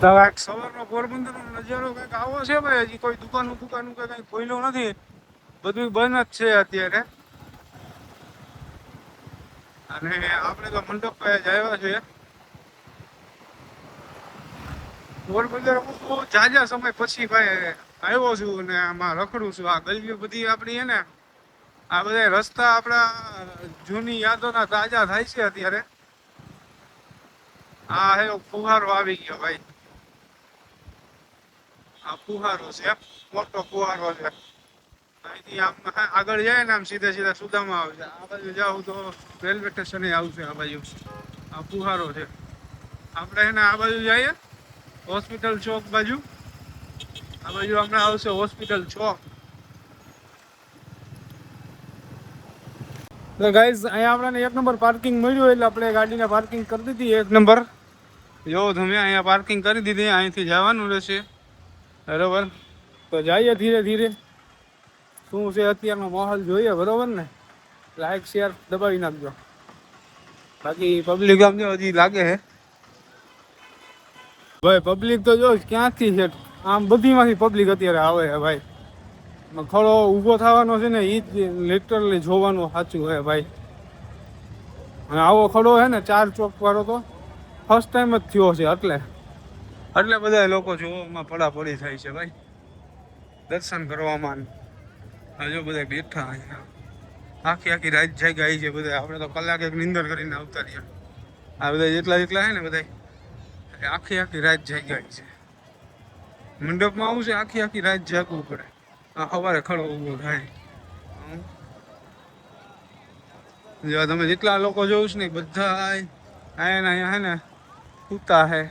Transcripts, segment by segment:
સવારનો પોરબંદરનો નજારો કંઈક આવો છે ભાઈ. હજી કોઈ દુકાનું કે કંઈ ખોલ્યું નથી, બધું બંધ જ છે અત્યારે. અને આપણે તો મંડપ પાસે જ આવ્યા છીએ. પોરબંદર હું બહુ ઝાઝા સમય પછી ભાઈ આવ્યો છું અને આમાં રખડું છું. આ ગલીઓ બધી આપણી છે ને, આ બધા રસ્તા આપણા જૂની યાદોના તાજા થાય છે અત્યારે. આ હે ફુહારો આવી ગયો ભાઈ. આ ફુહારો છે, મોટો ફુહારો છે. અહીંથી આમ આગળ જાય ને આમ સીધા સુદામાં આવશે. આ બાજુ જાવ તો રેલવે સ્ટેશને આવશે. આ બાજુ આ ફુહારો છે. આપણે એને આ બાજુ જઈએ હોસ્પિટલ ચોક બાજુ. આ બાજુ હમણાં આવશે હોસ્પિટલ ચોક. તો ગાઈઝ અહીંયા આપણને 1 નંબર પાર્કિંગ મળ્યું એટલે આપણે ગાડીને પાર્કિંગ કરી દીધી 1 નંબર. જો તમે અહીંયા પાર્કિંગ કરી દીધી, અહીંથી જવાનું રહેશે. બરોબર, તો જઈએ ધીરે ધીરે. શું છે અત્યારનો માહોલ જોઈએ, બરોબર ને? લાઈક શેર દબાવી નાખજો. બાકી પબ્લિક આમ જો હજી લાગે છે ભાઈ. પબ્લિક તો જો ક્યાંથી છે, આમ બધીમાંથી પબ્લિક અત્યારે આવે છે ભાઈ. ખડો ઊભો થવાનો છે ને, એ જ લિટરલી જોવાનું સાચું છે ભાઈ. અને આવો ખડો છે ને 4 ચોક વાળો તો ફર્સ્ટ ટાઈમ જ થયો છે. એટલે બધા લોકો જોવામાં પડાપડી થાય છે ભાઈ, દર્શન કરવામાં. હજુ બધા બેઠા અહીંયા, આખી રાત જાગ્યા આવી છે બધા. આપણે તો કલાક એક નીંદર કરીને આવતા રહ્યા. આ બધા જેટલા છે ને બધા આખી રાત જાગ્યા છે. મંડપમાં આવું છે, આખી રાત જાગવું પડે. આ સવારે ખડો ઊભો થાય. જો તમે જેટલા લોકો જોઉં છું ને બધા અહીંયા હે ને સૂતા હે,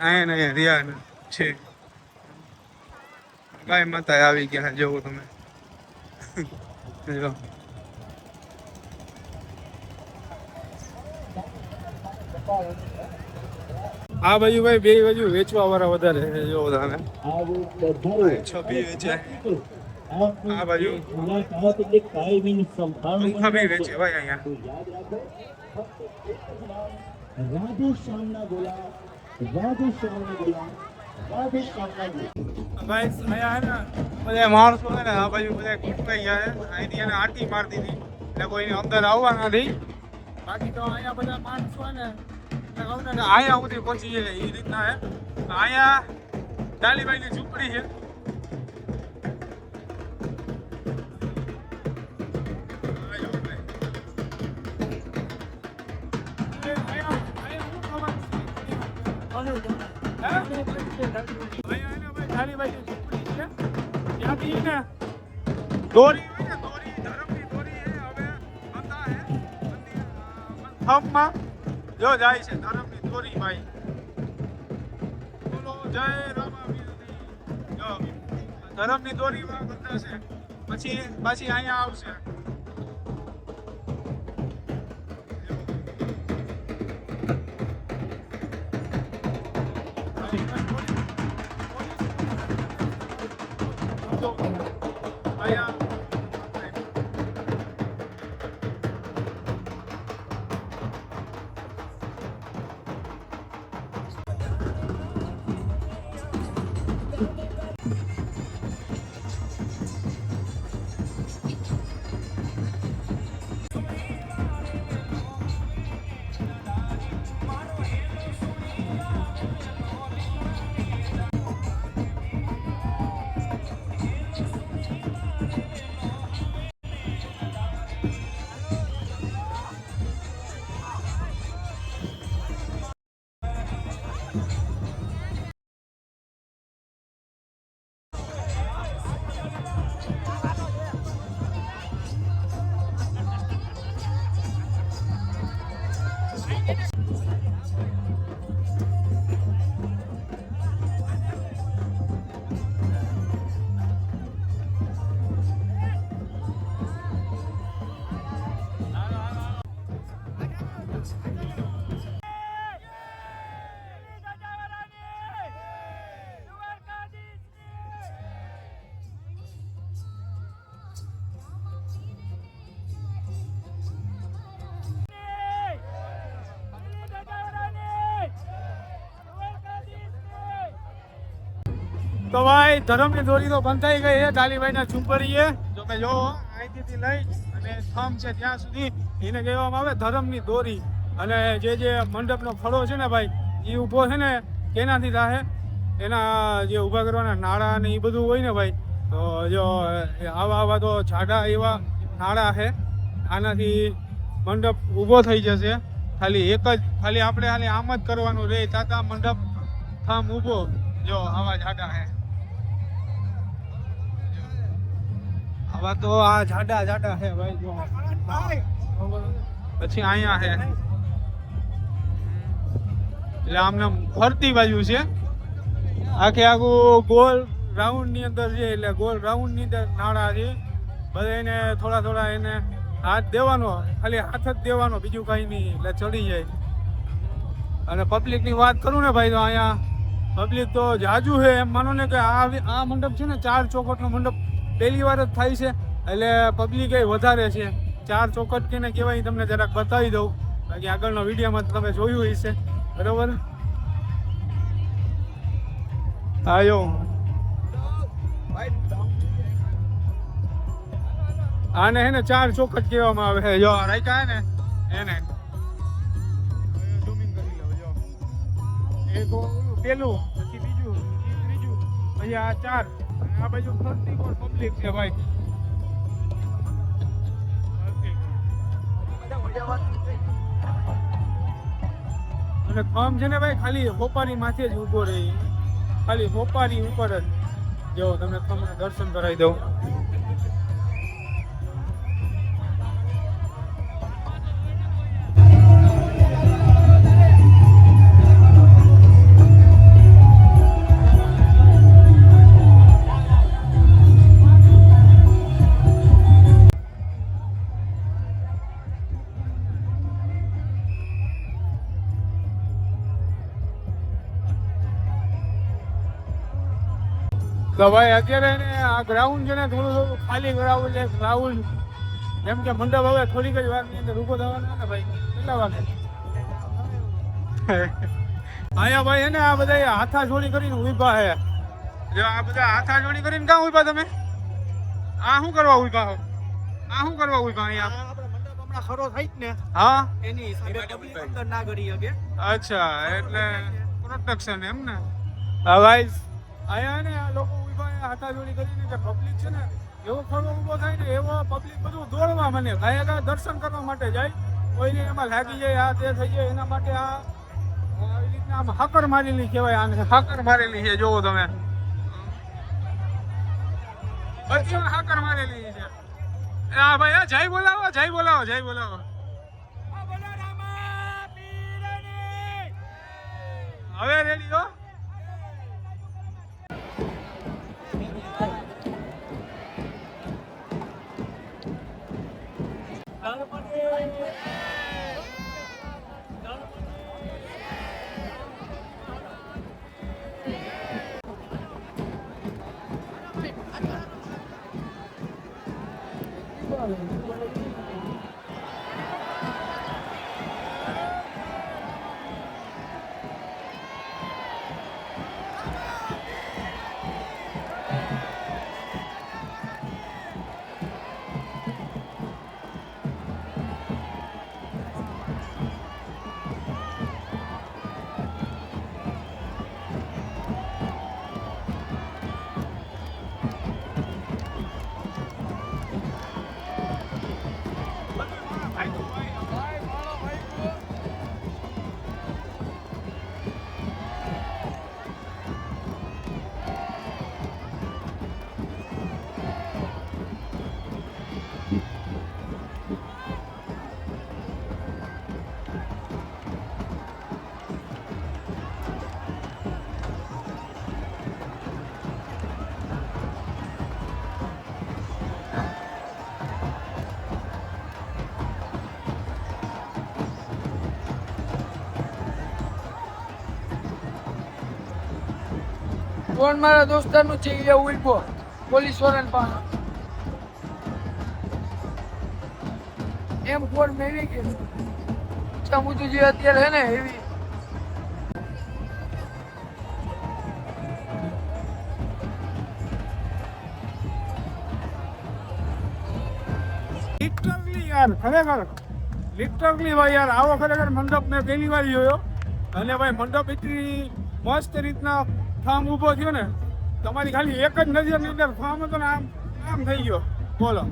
અહીંયા રહ્યા છે. ગાય માતા આવી ગયા જોવો તમે. જો આ બાજુ ભાઈ બે બાજુ વેચવા વાળા વધારે છે. જો તમે છબી વેચે, આ બાજુ પંખા બી વેચે ભાઈ અહીંયા. માણસો ને આ બાજુ બધા કુટકાઈ ગયા છે. અહીંથી એને આંટી મારી દીધી એટલે કોઈને અંદર આવવા નથી. બાકી તો અહીંયા બધા માણસો ને અહીંયા સુધી પહોંચી જાય એ રીતના હે. અહીંયા ડાલીભાઈની ઝૂંપડી છે. દોરી હોય ને, દોરી ધર્મની દોરી છે. હવે બંધા હે થંભમાં જો જાય છે ધર્મની દોરી ભાઈ. બોલો જય રામાવીરજી. જો ધર્મની દોરીમાં બંધાશે, પછી અહીંયા આવશે. તો ભાઈ ધરમની દોરી તો બંધાઈ ગઈ છે ડાલીભાઈના ઝુંપડીએ. જો કે જો અહીંથી લઈ અને થમ છે ત્યાં સુધી એને કહેવામાં આવે ધરમની દોરી. અને જે મંડપનો ફળો છે ને ભાઈ એ ઊભો છે ને કેનાથી થાય એના જે ઊભા કરવાના નાળા ને એ બધું હોય ને ભાઈ. તો જો આવા તો જાડા એવા નાળા છે. આનાથી મંડપ ઊભો થઈ જશે. ખાલી આપણે આમ જ કરવાનું રહે તાતા મંડપ થામ ઊભો. જો આવા જાડા છે. આવા તો આ જાડા છે ભાઈ. જો પછી અહીંયા છે એટલે આમને ફરતી બાજુ છે. આખું ગોળ રાઉન્ડ ની અંદર છે એટલે ગોળ રાઉન્ડ ની અંદર નાળા છે. બધા એને થોડા એને હાથ દેવાનો, ખાલી હાથ જ દેવાનો, બીજું કઈ નહીં એટલે ચડી જાય. અને પબ્લિક ની વાત કરું ને ભાઈ તો અહીંયા પબ્લિક તો જાજુ છે. એમ માનો ને કે આ મંડપ છે ને 4 ચોખટનો મંડપ પહેલી વાર જ થાય છે એટલે પબ્લિક એ વધારે છે. 4 ચોખટ કેને કહેવાય તમને જરાક બતાવી દઉં. બાકી આગળના વિડીયોમાં તમે જોયું હશે બરોબર. આયો આને હે ને 4 ચોખટ કહેવામાં આવે છે. જો રાખ્યા હે ને એને ઝૂમિંગ કરી લો. જો એક પેલું, પછી બીજું, ત્રીજું, પછી આ 4 અને આ બાજુ ફરતી કોણ પબ્લિક છે ભાઈ. અને ફોર્મ છે ને ભાઈ ખાલી હોપારી માથે જ ઊભો રહે. ખાલી હોપારી ઉપર જ. જો તમને દર્શન કરાવી દઉં. તો ભાઈ અત્યારે આ ગ્રાઉન્ડ છે ને થોડું ખાલી ગ્રાઉન્ડ છે. ગ્રાઉન્ડ જેમ કે મંડપ હવે થોડીક જ વારની અંદર ઊભો થવાનો ને ભાઈ. કેટલા વાગે અહીંયા ભાઈ એને આ બધા હાથા જોડી કરીને ઉભા છે. જો આ બધા હાથા જોડી કરીને ક્યાં ઉભા તમે? આ શું કરવા ઉભા હો? આ શું કરવા ઉભા અહીંયા? હમણાં ખરો થાય ને હા એની હિસાબે અંદર ના કરી શકે. અચ્છા એટલે પ્રોટેક્શન એમ ને. હા ભાઈ અહીંયા ને આ લોકો હાથા જોડી કરીને કે પબ્લિક છે ને એવો ખરો ઊભો થાય ને એવો પબ્લિક બધું દોડવા મને અહીંયા દર્શન કરવા માટે જાય. કોઈને એમાં લાગી જાય આ તે થઈ જાય એના માટે આ આવી રીતના આમ હાકર મારેલી કહેવાય. આને હાકર મારેલી છે. જોવો તમે બધી હાકર મારેલી છે. હા ભાઈ જય બોલાવો, જય બોલાવો, જય બોલાવો. હવે રેડી હો. ફોન મારા દોસ્તારનું છે એ ઉભો પોલીસ વાળાને પાસે એમ ફોન મેળવી કે સમુદ્ર જે અત્યારે હે ને એવી યાર ખરેખર લિટરલી ભાઈ યાર આવો ખરેખર મંડપ મેં પહેલી વાર જોયો. અને ભાઈ મંડપ એટલી મસ્ત રીતના ફાર્મ ઊભો થયો ને, તમારી ખાલી એક જ નજરની અંદર ફાર્મ હતો ને આમ આમ થઈ ગયો. બોલો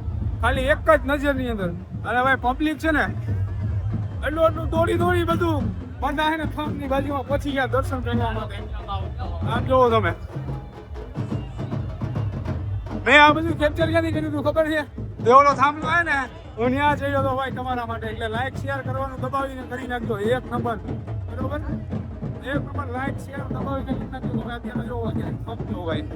ખાલી એક જ નજરની અંદર. અને ભાઈ પબ્લિક છે ને એટલું દોડી બધું બધા ને ફાર્મની બાજુમાં પહોંચી ગયા દર્શન કરવા માટે. આમ જોવો તમે, મેં આ બધું કેપ્ચર ક્યાંથી કર્યું હતું ખબર છે? દેવલો થાંભલો હોય ને હું ત્યાં જઈ હતો ભાઈ તમારા માટે. એટલે લાઈક શેર કરવાનું દબાવીને કરી નાખજો. એક નંબર બરોબર, એક નંબર લાઈક શેર દબાવીને કરી નાખજો. તમે અત્યારે જોવો અત્યારે સમજો ભાઈ.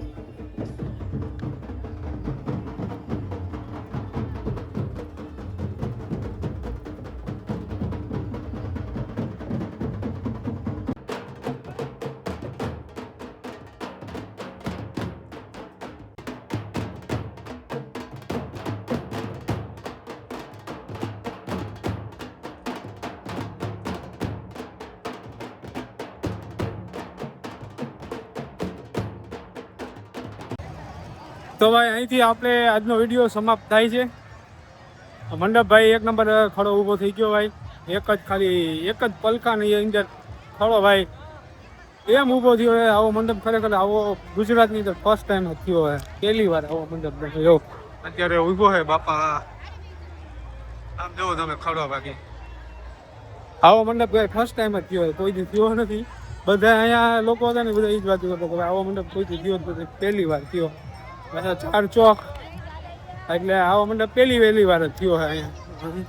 તો ભાઈ અહીંથી આપણે આજનો વિડીયો સમાપ્ત થાય છે. મંડપભાઈ એક નંબર ખડો ઊભો થઈ ગયો ભાઈ. એક જ પલકાની અંદર ખડો ભાઈ એમ ઊભો થયો હોય. આવો મંડપ ખરેખર આવો ગુજરાતની અંદર ફર્સ્ટ ટાઈમ જ થયો હોય. પહેલી વાર આવો મંડપ એવો અત્યારે ઊભો છે બાપા. આમ જોવો તમે ખડો બાકી આવો મંડપ ફર્સ્ટ ટાઈમ જ થયો હોય. કોઈથી થયો નથી. બધા અહીંયા લોકો હતા ને બધા એ જ વાત કરતા કે આવો મંડપ કોઈથી થયો જ નથી, પહેલી વાર થયો. 4 ચોક એટલે આવો મંડપ પહેલી વાર જ થયો છે અહીંયા.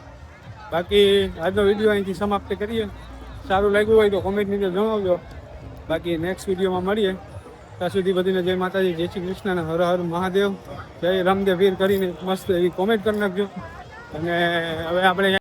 બાકી આજનો વિડીયો અહીંથી સમાપ્ત કરીએ. સારું લાગ્યું હોય તો કોમેન્ટની અંદર જણાવજો. બાકી નેક્સ્ટ વિડીયોમાં મળીએ. ત્યાં સુધી બધીને જય માતાજી, જય શ્રી કૃષ્ણ, હર હર મહાદેવ, જય રામદેવ વીર કરીને મસ્ત એવી કોમેન્ટ કરી નાખજો. અને હવે આપણે